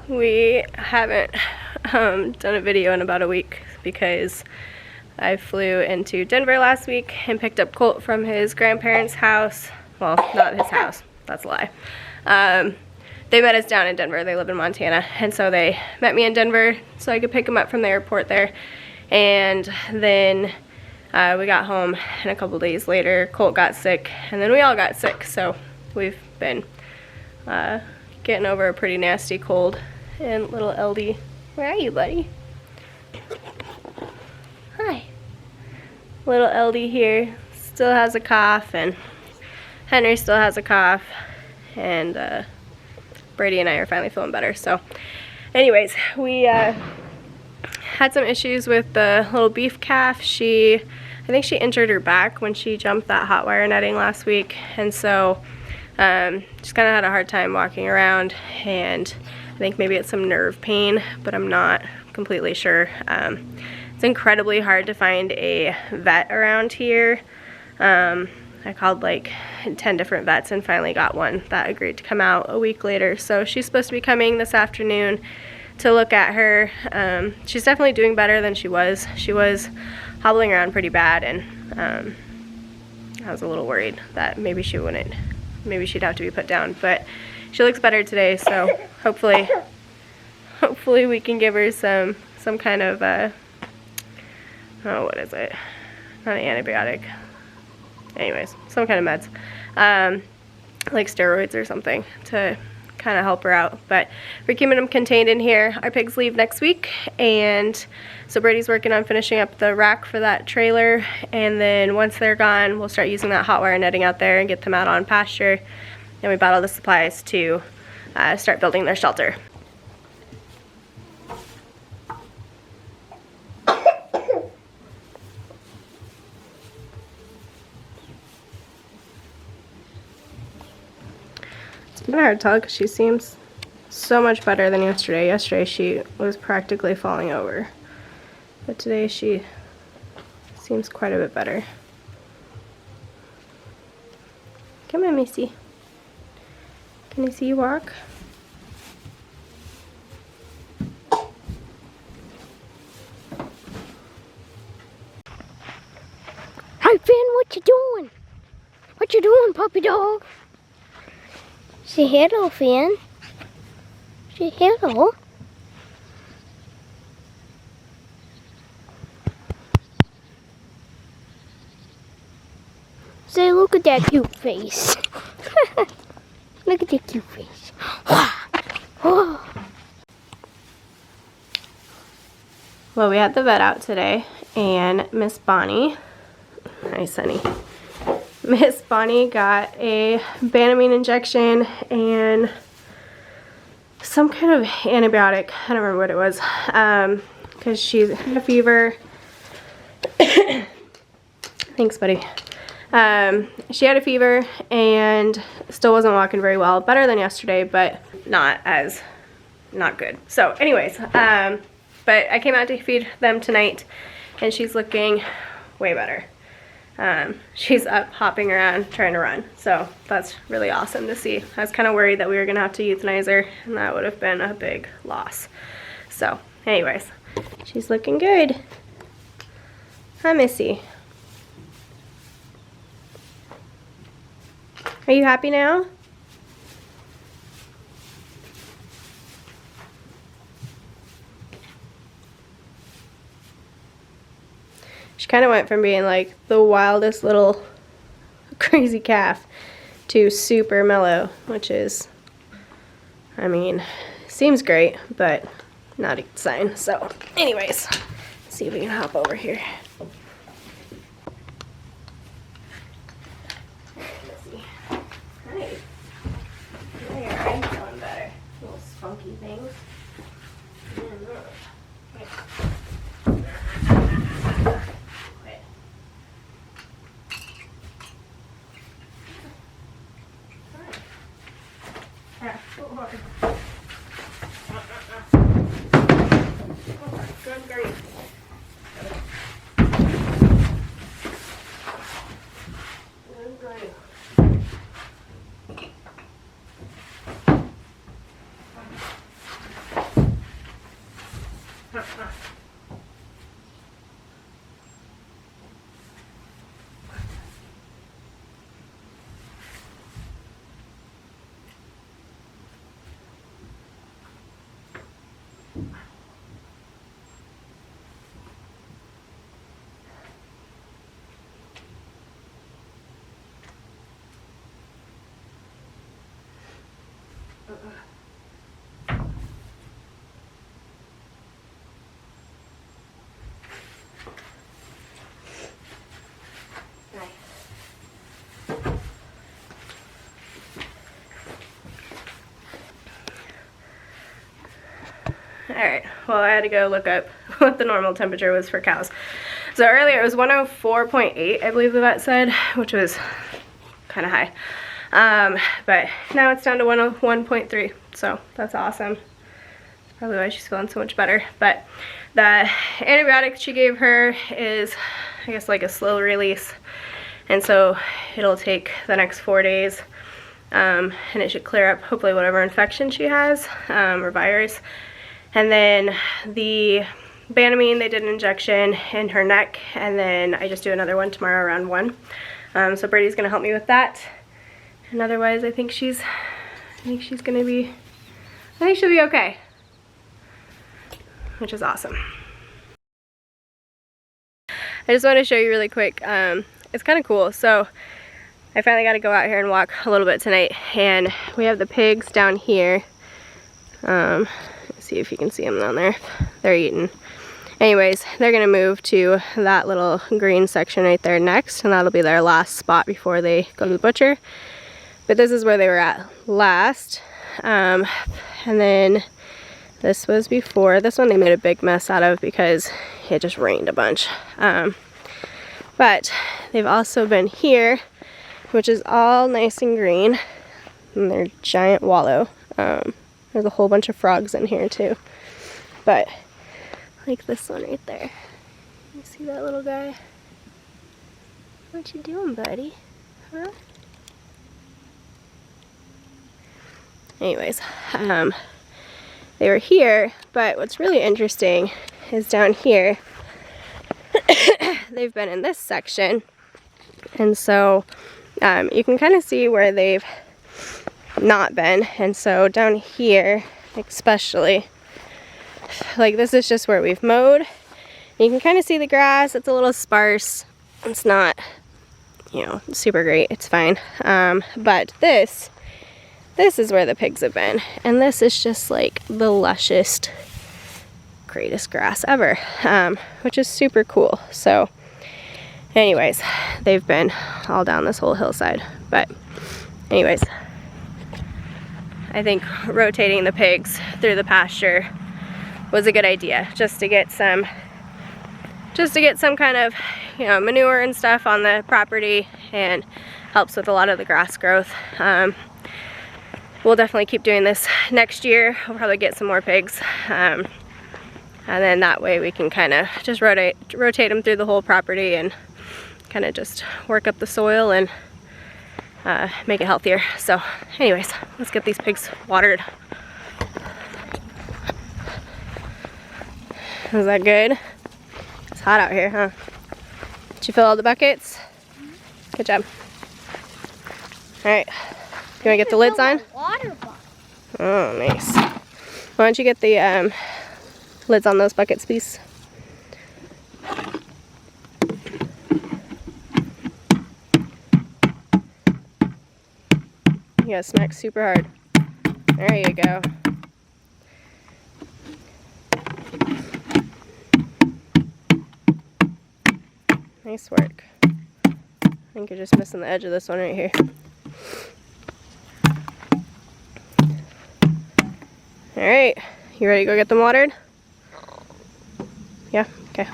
We haven't done a video in about a week because I flew into Denver last week and picked up Colt from his grandparents' house. Well, not his house, that's a lie. They met us down in Denver. They live in Montana, and so they met me in Denver so I could pick him up from the airport there. And then we got home, and a couple days later Colt got sick, and then we all got sick. So we've been getting over a pretty nasty cold. And little LD, where are you, buddy? Hi. Little LD here still has a cough, and Henry still has a cough, and Brady and I are finally feeling better. So anyways, we had some issues with the little beef calf. I think she injured her back when she jumped that hot wire netting last week, and so just kind of had a hard time walking around, and I think maybe it's some nerve pain, but I'm not completely sure. It's incredibly hard to find a vet around here. I called like 10 different vets and finally got one that agreed to come out a week later. So she's supposed to be coming this afternoon to look at her. She's definitely doing better than she was. She was hobbling around pretty bad, and I was a little worried that maybe she'd have to be put down, but she looks better today, so hopefully we can give her some kind of what is it? Not an antibiotic. Anyways, some kind of meds, like steroids or something, to kind of help her out. But we're keeping them contained in here. Our pigs leave next week, and so Brady's working on finishing up the rack for that trailer, and then once they're gone, we'll start using that hot wire netting out there and get them out on pasture. And we bought all the supplies to start building their shelter. It's been hard to tell because she seems so much better than yesterday. Yesterday she was practically falling over, but today she seems quite a bit better. Come on, Missy. Can I see you walk? Hi, Finn, what you doing? What you doing, puppy dog? Say hello, Finn. Say hello. Say, look at that cute face. Look at that cute face. Well, we had the vet out today, and Miss Bonnie, hi Sunny, Miss Bonnie got a Banamine injection and some kind of antibiotic. I don't remember what it was, because she had a fever. Thanks, buddy. She had a fever and still wasn't walking very well. Better than yesterday, but not good. So anyways, but I came out to feed them tonight, and she's looking way better. She's up hopping around trying to run, so that's really awesome to see. I was kind of worried that we were gonna have to euthanize her, and that would have been a big loss. So anyways, she's looking good. Hi, Missy. Are you happy now? She kind of went from being like the wildest little crazy calf to super mellow, which is, I mean, seems great, but not a good sign. So anyways, let's see if we can hop over here. Funky things. Alright, well I had to go look up what the normal temperature was for cows. So earlier it was 104.8, I believe the vet said, which was kind of high. But now it's down to 101.3, so that's awesome. That's probably why she's feeling so much better. But the antibiotic she gave her is, I guess, like a slow release. And so it'll take the next 4 days. And it should clear up hopefully whatever infection she has, or virus. And then the Banamine, they did an injection in her neck, and then I just do another one tomorrow around 1. So Brady's gonna help me with that. And otherwise I think she'll be okay. Which is awesome. I just want to show you really quick. It's kind of cool. So I finally got to go out here and walk a little bit tonight, and we have the pigs down here. Let's see if you can see them down there. They're eating. Anyways, they're gonna move to that little green section right there next, and that'll be their last spot before they go to the butcher. But this is where they were at last. And then this was before. This one they made a big mess out of because it just rained a bunch. But they've also been here, which is all nice and green, and their giant wallow. There's a whole bunch of frogs in here too. But like this one right there. You see that little guy? What you doing, buddy? Huh? Anyways, they were here, but what's really interesting is down here, they've been in this section, and so you can kind of see where they've not been. And so down here especially, like this is just where we've mowed. You can kind of see the grass. It's a little sparse. It's not, you know, super great. It's fine. But this is where the pigs have been, and this is just like the lushest, greatest grass ever, which is super cool. So anyways, they've been all down this whole hillside. But anyways, I think rotating the pigs through the pasture was a good idea, just to get some kind of, you know, manure and stuff on the property, and helps with a lot of the grass growth. We'll definitely keep doing this next year. We'll probably get some more pigs, and then that way we can kind of just rotate them through the whole property and kind of just work up the soil and make it healthier. So anyways, let's get these pigs watered. Is that good? It's hot out here, huh? Did you fill all the buckets? Good job. All right. You want to get the lids on? Water bottle. Oh, nice. Why don't you get the lids on those buckets, please? You gotta smack super hard. There you go. Nice work. I think you're just missing the edge of this one right here. Alright, you ready to go get them watered? Yeah? Okay.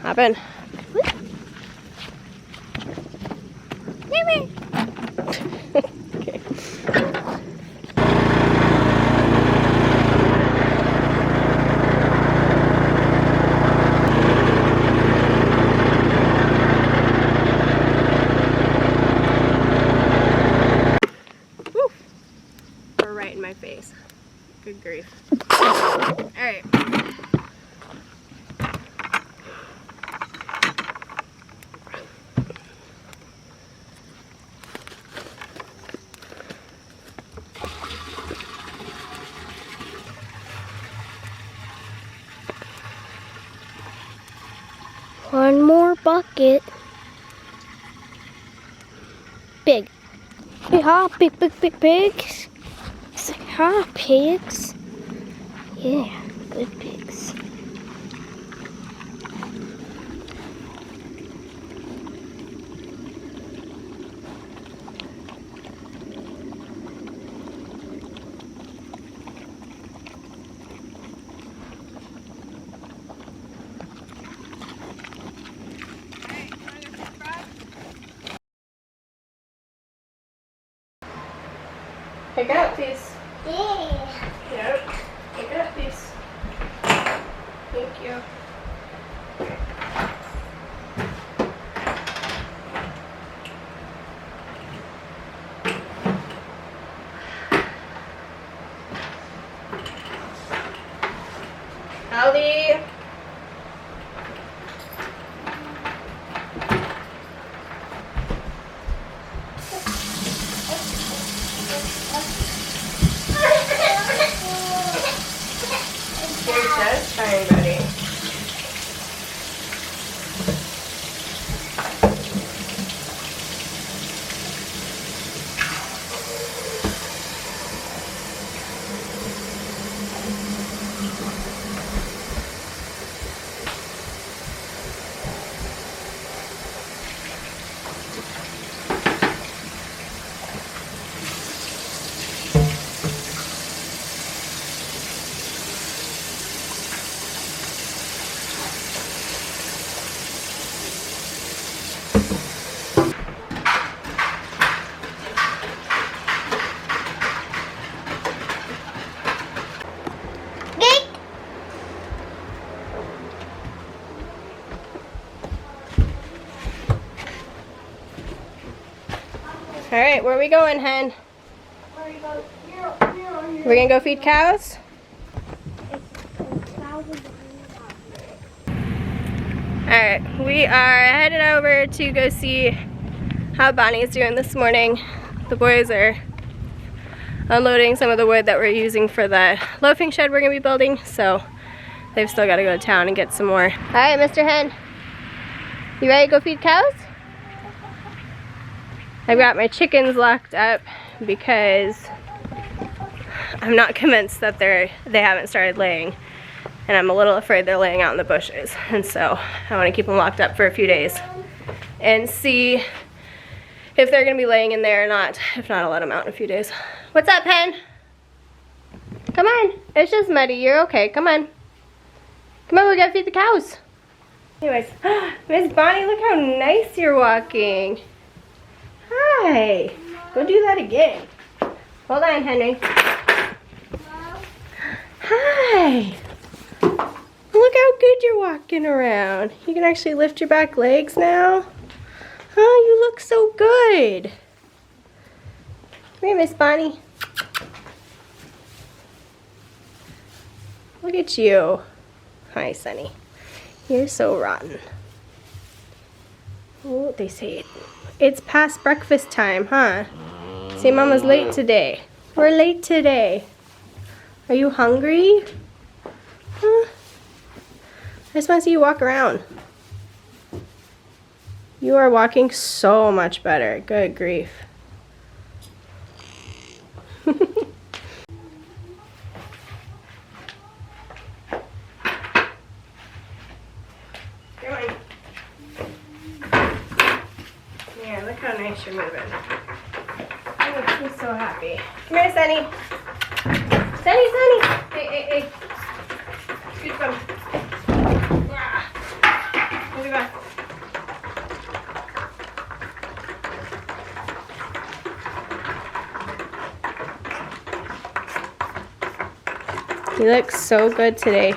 Hop in. Maybe. Okay. Woo. Or right in my face. Good grief. Alright. One more bucket. Big. Say hi, big, big, big pigs. Say hi, pigs. Yeah, good pigs. Pick it up, please. Yeah. Yep. Pick it up, please. Thank you. Aldi. You're just fine, buddy. Big. All right, where are we going, hen? We're gonna go feed cows? Alright, we are headed over to go see how Bonnie's doing this morning. The boys are unloading some of the wood that we're using for the loafing shed we're gonna be building, so they've still gotta go to town and get some more. Alright, Mr. Hen, you ready to go feed cows? I've got my chickens locked up because I'm not convinced that they haven't started laying, and I'm a little afraid they're laying out in the bushes, and so I want to keep them locked up for a few days and see if they're gonna be laying in there or not. If not, I'll let them out in a few days. What's up, Hen? Come on, it's just muddy. You're okay. Come on, come on. We gotta feed the cows. Anyways, Miss Bonnie, look how nice you're walking. Hi. Go do that again. Hold on, Henry. Hi. Look how good you're walking around. You can actually lift your back legs now. Oh, you look so good. Come here, Miss Bonnie. Look at you. Hi, Sunny. You're so rotten. Oh, they say it's past breakfast time, huh? See, Mama's late today. We're late today. Are you hungry? Huh? I just want to see you walk around. You are walking so much better. Good grief. Come on. Yeah, look how nice you're moving. Oh, she's so happy. Come here, Sunny. Sunny, Sunny. Hey, hey, hey. Good one. Move it back. You look so good today.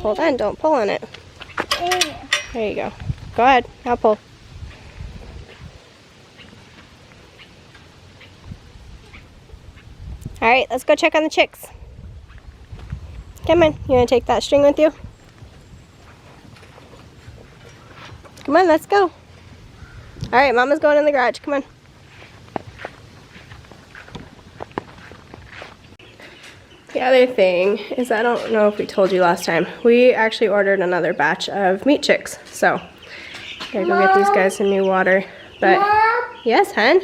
Hold on, don't pull on it. There you go. Go ahead, now pull. All right, let's go check on the chicks. Come on, you wanna take that string with you? Come on, let's go. All right, Mama's going in the garage, come on. The other thing is, I don't know if we told you last time, we actually ordered another batch of meat chicks. So, gotta go get these guys some new water. But, yes, hun?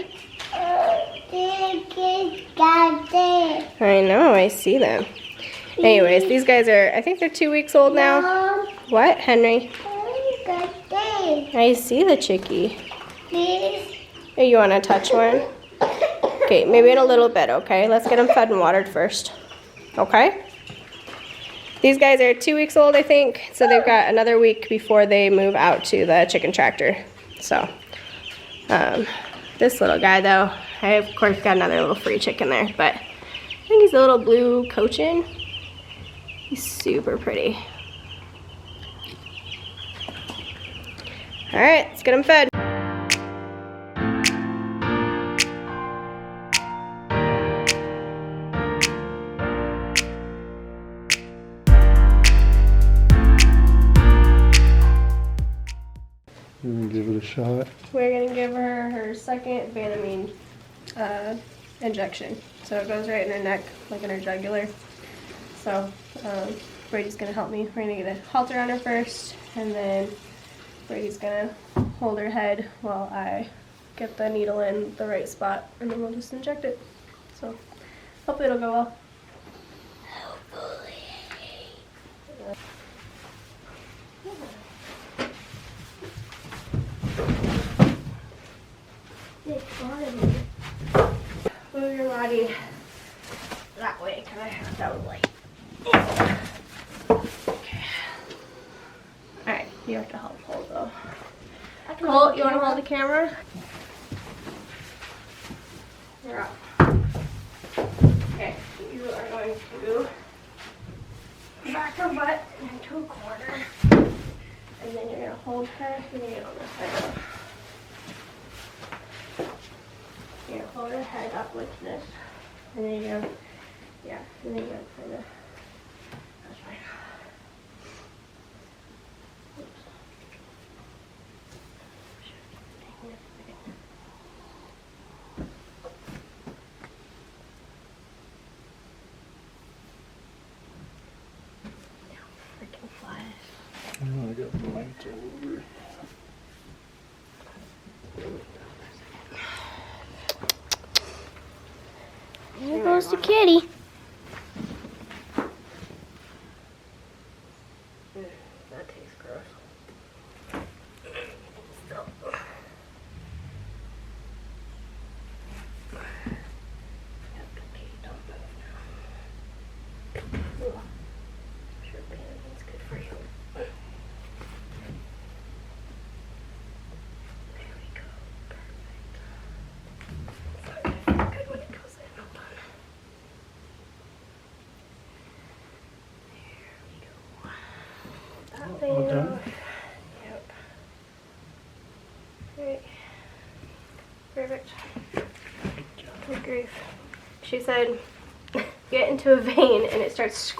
I know, I see them. Anyways, these guys are, I think they're 2 weeks old now. What, Henry? I see the chickie. Hey, you wanna touch one? Okay, maybe in a little bit, okay? Let's get them fed and watered first. Okay? These guys are 2 weeks old, I think, so they've got another week before they move out to the chicken tractor. So, this little guy though, I of course got another little free chicken there, but I think he's a little blue cochin. He's super pretty. All right, let's get him fed. You gonna give it a shot? We're gonna give her her second Banamine injection. So it goes right in her neck, like in her jugular. So Brady's gonna help me. We're gonna get a halter on her first, and then Brady's gonna hold her head while I get the needle in the right spot, and then we'll just inject it. So hopefully it'll go well. Move your body that way, kind of have that light. Okay. Alright, you have to help hold though. Colt, you want to hold the camera? You're up. Okay, you are going to back her butt into a corner. And then you're going to hold her. You're going to get on this side though. You're gonna hold her head up like this, and then you're gonna, yeah, and then you're gonna kind of, that's fine. Oops. Freaking flies. Oh, I got lights all over. There goes the kitty. That tastes gross. Sure, Banamine's good for you. There we go. Perfect. It's not good when it goes in. Hold on. There we go. That thing. All done? Yep. Right. Perfect. Good grief. She said, get into a vein and it starts